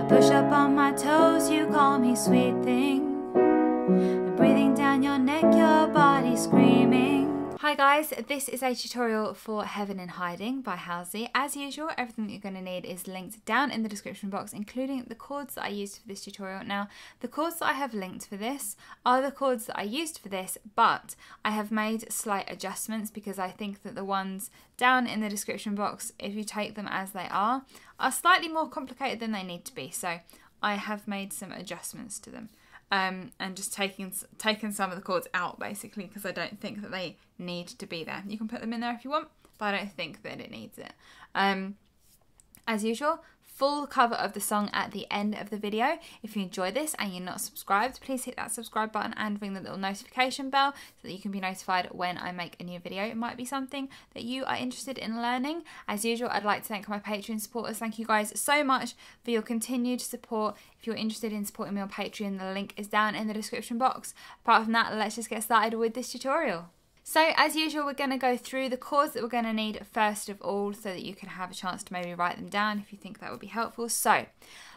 push up on my toes, you call me sweet thing. I'm breathing down your neck, your body screaming. Hi guys, this is a tutorial for Heaven in Hiding by Halsey. As usual, everything that you're going to need is linked down in the description box, including the chords that I used for this tutorial. Now, the chords that I have linked for this are the chords that I used for this, but I have made slight adjustments because I think that the ones down in the description box, if you take them as they are slightly more complicated than they need to be. So I have made some adjustments to them. And just taken some of the chords out basically because I don't think that they need to be there. You can put them in there if you want, but I don't think that it needs it. As usual, full cover of the song at the end of the video. If you enjoy this and you're not subscribed, please hit that subscribe button and ring the little notification bell so that you can be notified when I make a new video. It might be something that you are interested in learning. As usual, I'd like to thank my Patreon supporters. Thank you guys so much for your continued support. If you're interested in supporting me on Patreon, the link is down in the description box. Apart from that, let's just get started with this tutorial. So as usual, we're going to go through the chords that we're going to need first of all so that you can have a chance to maybe write them down if you think that would be helpful. So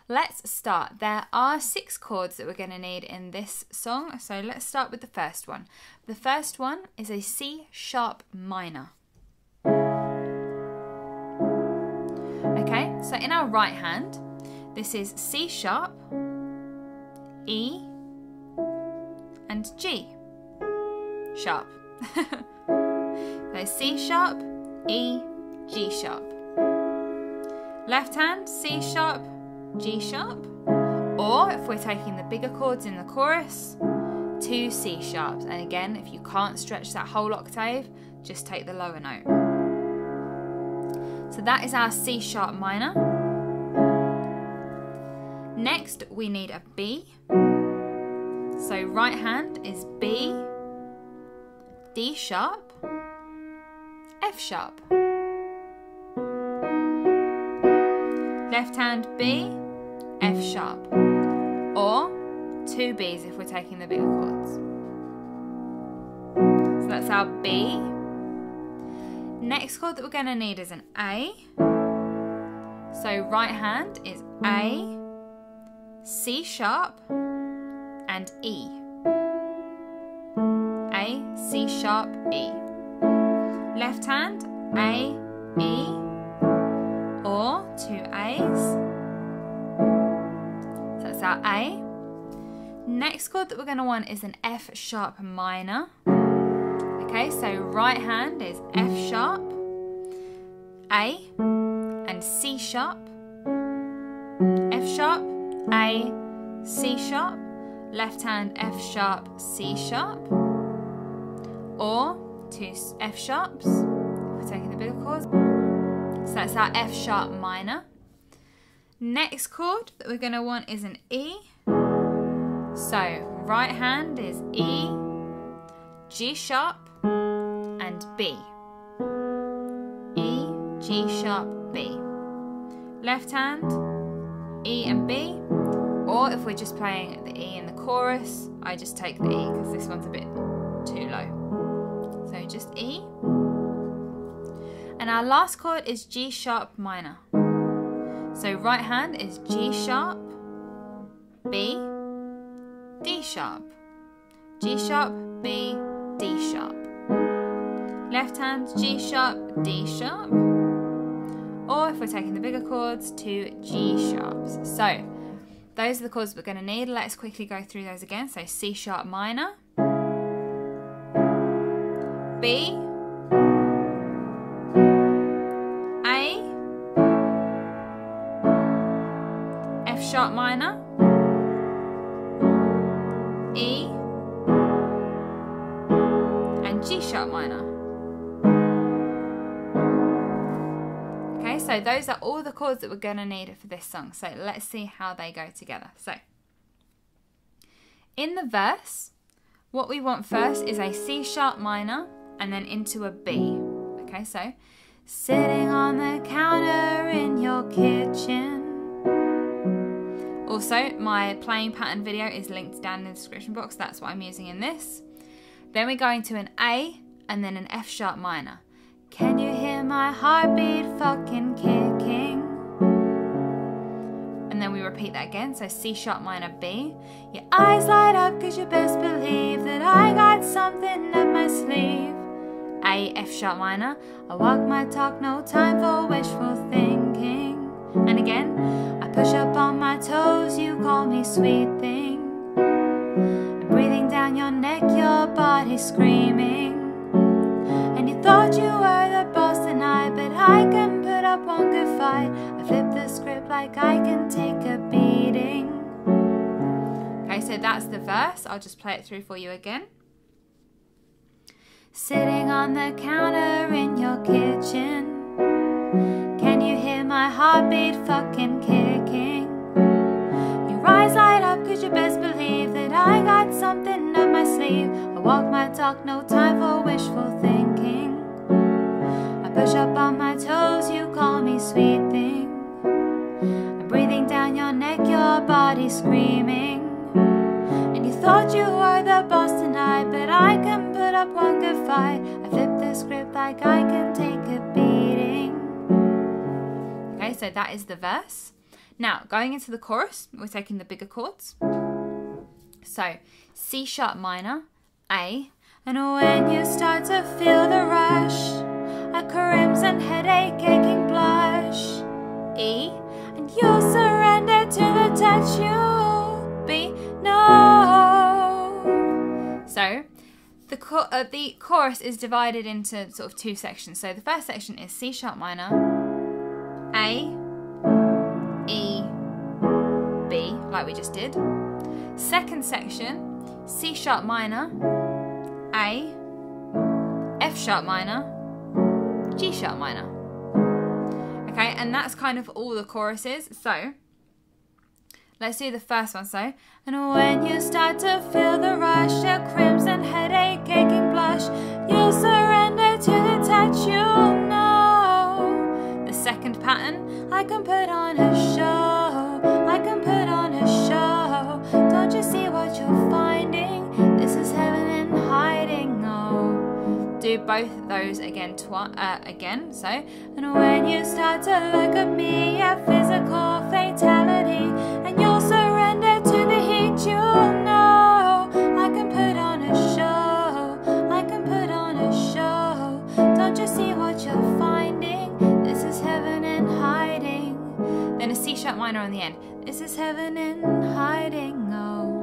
let's start. There are 6 chords that we're going to need in this song. So let's start with the first one. The first one is a C sharp minor. Okay, so in our right hand, this is C sharp, E, and G sharp. So C sharp, E, G sharp. Left hand, C sharp, G sharp. Or if we're taking the bigger chords in the chorus, 2 C sharps. And again, if you can't stretch that whole octave, just take the lower note. So that is our C sharp minor. Next, we need a B. So right hand is B, D sharp, F sharp. Left hand B, F sharp. Or 2 Bs if we're taking the bigger chords. So that's our B. Next chord that we're going to need is an A. So right hand is A, C sharp, and E. A, C sharp, E. Left hand, A, E, or 2 A's. So that's our A. Next chord that we're going to want is an F sharp minor. Okay, so right hand is F sharp, A, and C sharp, F sharp, A, C sharp. Left hand F sharp, C sharp, or 2 F sharps if we're taking the bigger chords. So that's our F sharp minor. Next chord that we're going to want is an E. So right hand is E, G sharp, and B. E, G sharp, B. Left hand E and B. Or if we're just playing the E in the chorus, I just take the E because this one's a bit too low. So just E. And our last chord is G sharp minor. So right hand is G sharp, B, D sharp, G sharp, B, D sharp. Left hand G sharp, D sharp. Or if we're taking the bigger chords, 2 G sharps. So those are the chords we're going to need. Let's quickly go through those again. So C sharp minor, B, A, F sharp minor, E, and G sharp minor. So those are all the chords that we're going to need for this song. So let's see how they go together. So in the verse, what we want first is a C sharp minor and then into a B. Okay, so sitting on the counter in your kitchen. Also, my playing pattern video is linked down in the description box. That's what I'm using in this. Then we're going to an A and then an F sharp minor. Can you hear my heartbeat fucking kicking? And then we repeat that again. So C sharp minor, B. Your eyes light up cause you best believe that I got something up my sleeve. A, F sharp minor. I walk my talk, no time for wishful thinking. And again, I push up on my toes, you call me sweet thing. I'm breathing down your neck, your body screaming. And you thought you were the boss tonight, but I can put up one good fight. I flip the script like I can take a beating. Okay, so that's the verse. I'll just play it through for you again. Sitting on the counter in your kitchen, can you hear my heartbeat fucking kicking? Your eyes light up cause you best believe that I got something up my sleeve. I walk my talk, no time for wishful thinking. I push up on my toes, you call me sweet thing. I'm breathing down your neck, your body screaming. And you thought you were the boss tonight, but I can put up one good fight. I flip the script like I can take a beating. Okay, so that is the verse. Now, going into the chorus, we're taking the bigger chords. So, C sharp minor, A. And when you start to feel the rush, a crimson headache, aching blush, E. And you'll surrender to the touch, you'll be no. So, the chorus is divided into sort of two sections. So the first section is C sharp minor, A, E, B, like we just did. Second section, C sharp minor, A, F sharp minor, G sharp minor. Okay, and that's kind of all the choruses. So let's do the first one. So, and when you start to feel the rush, a crimson headache, aching blush, you'll surrender to the touch, you'll know. The second pattern, I can put on a show, I can put on a show. Don't you see what you're finding? This is heaven in hiding, oh. Do both of those again, again. So, and when you start to look at me, a physical fatality, and you'll surrender to the heat, you'll know. I can put on a show, I can put on a show. Don't you see what you're finding? This is heaven in hiding. Then a C sharp minor on the end. This is heaven in hiding, oh.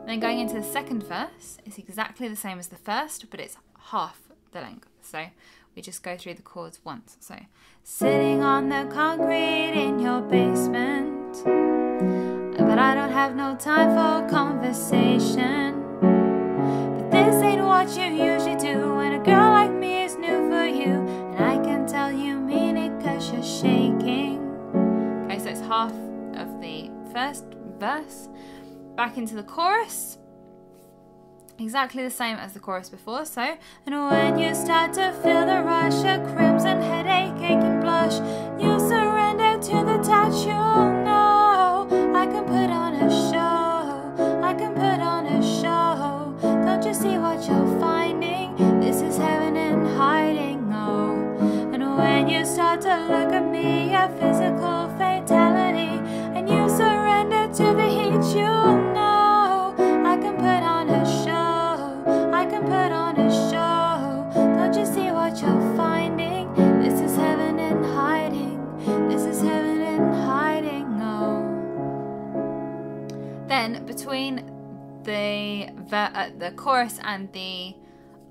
Then going into the second verse, it's exactly the same as the first, but it's half the length. So we just go through the chords once. So, sitting on the concrete in your basement, but I don't have no time for conversation. But this ain't what you usually do when a girl like me is new for you, and I can tell you mean it cause you're shaking. Okay, so it's half of the first verse. Back into the chorus, exactly the same as the chorus before. So, and when you start to feel the rush, a crimson headache, aching blush, you'll surrender to the touch, you'll know. I can put on a show, I can put on a show. Don't you see what you're finding? This is heaven in hiding, oh. And when you start to look at me, a physical fatality, and you surrender to the heat, you'll know. I can put on a show, I can put on a show. Don't you see what you're finding? This is heaven in hiding, this is heaven in hiding, oh. Then between the chorus and the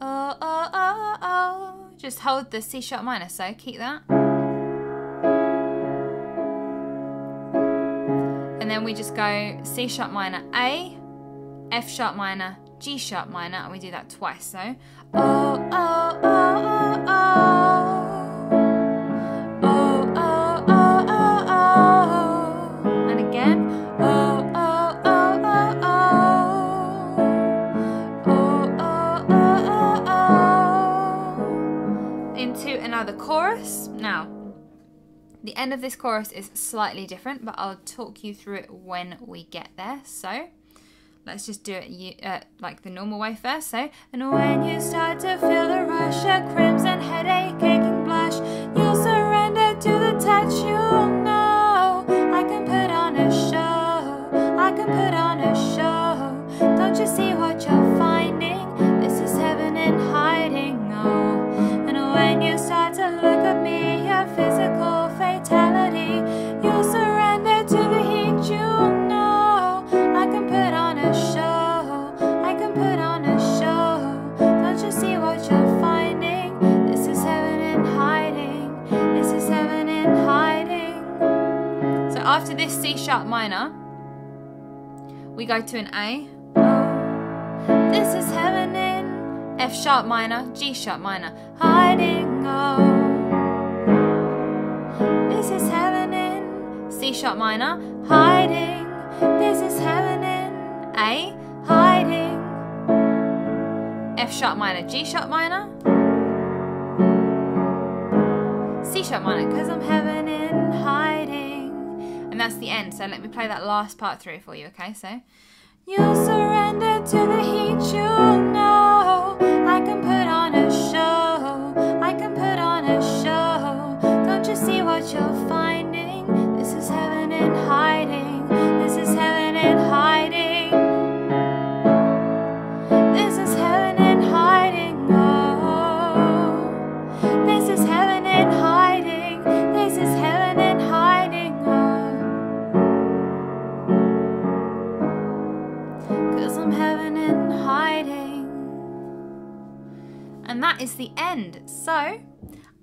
oh, oh, oh, oh, just hold the C sharp minor, so keep that. And then we just go C sharp minor, A, F sharp minor, G sharp minor, and we do that twice. So, oh, oh, oh, oh, oh, oh, oh, oh, oh, oh, and again, oh, oh, oh, oh, oh, oh, oh, oh, oh, into another chorus. Now, the end of this chorus is slightly different, but I'll talk you through it when we get there. So let's just do it like the normal way first. So, and when you start to feel the rush, a crimson headache, aching blush, you'll surrender to the touch, you'll know. I can put on a show. Don't you see what you're finding? This is heaven in hiding, oh. And when you start to look at me, a physical fatality, you surrender to the heat, you know. I can put on a show, I can put on a show. Don't you see what you're finding? This is heaven in hiding, this is heaven in hiding. So after this C sharp minor, we go to an A. Oh, this is heaven in F sharp minor, G sharp minor, hiding, oh. This is heaven in C sharp minor, hiding. This is heaven in A, hiding. F sharp minor, G sharp minor, C sharp minor, because I'm heaven in hiding. And that's the end. So let me play that last part through for you, okay? So, you surrender to the heat, you know. I can put on a show, I can put on a show. Don't you see what you're finding? This is heaven in hiding, this is heaven in hiding. This is heaven in hiding, oh. This is heaven in hiding, this is heaven in hiding, oh. 'Cause I'm heaven in hiding. And that is the end. So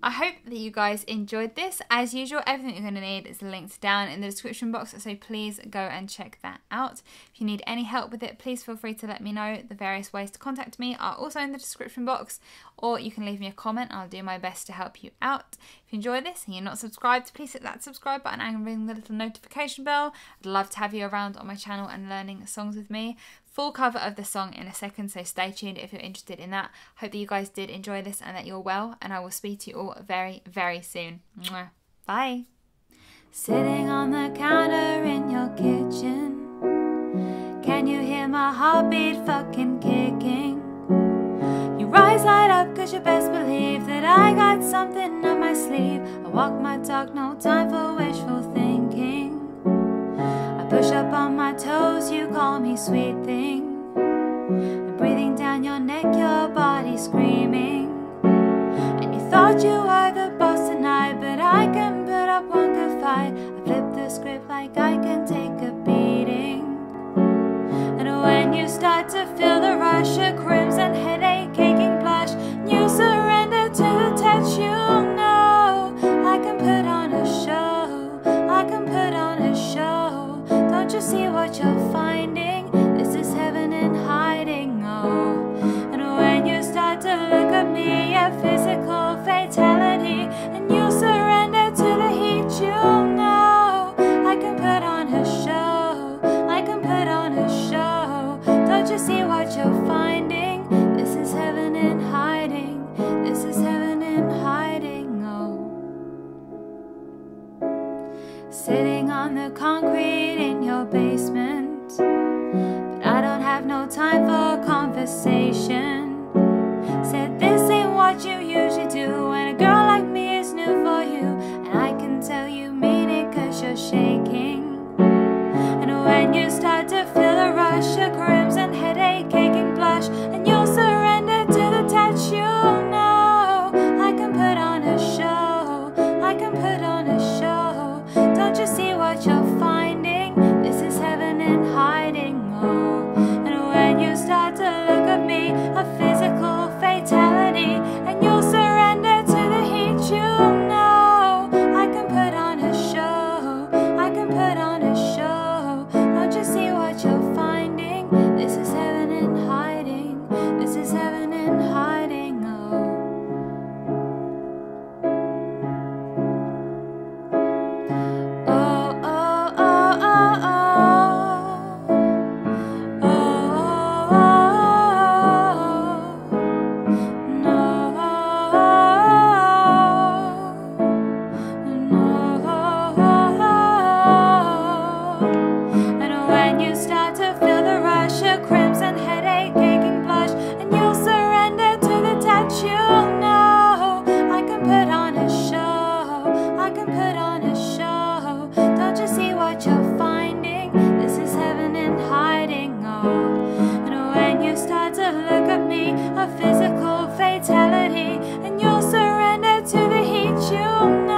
I hope that you guys enjoyed this. As usual, everything you're going to need is linked down in the description box, so please go and check that out. If you need any help with it, please feel free to let me know. The various ways to contact me are also in the description box, or you can leave me a comment. I'll do my best to help you out. If you enjoy this and you're not subscribed, please hit that subscribe button and ring the little notification bell. I'd love to have you around on my channel and learning songs with me. Full cover of the song in a second, so stay tuned if you're interested in that. Hope that you guys did enjoy this and that you're well, and I will speak to you all very, very soon. Mwah. Bye. Sitting on the counter in your kitchen, can you hear my heartbeat fucking kicking? You rise right up, cause you best believe that I got something up my sleeve. I walk my talk, no time for wishful thinking. Push up on my toes, you call me sweet thing. I'm breathing down your neck, your body screaming. And you thought you were the boss tonight, but I can put up one good fight. I flip the script like I can take a beating. And when you start to feel the rush, a crimson headache, aching blush, you surrender to the touch, you know. I can put on a show, I can put on a show. Don't you see what you're finding? This is heaven in hiding, oh. And when you start to look at me, a physical fatality, and you surrender to the heat, you know. I can put on a show, I can put on a show. Don't you see what you're finding? This is heaven in hiding, this is heaven in hiding, oh. Sitting on the concrete in your basement, but I don't have no time for conversation. Said this ain't what you usually do when a girl like me is new for you. And I can tell you mean it cause you're shaking. And when you start to feel a rush, a crimson headache, aching blush, and you'll surrender to the touch, you know. I can put on a show, I can put on a show. Don't you see what you're finding? This is heaven in hiding, oh. And when you start to look at me, I long night.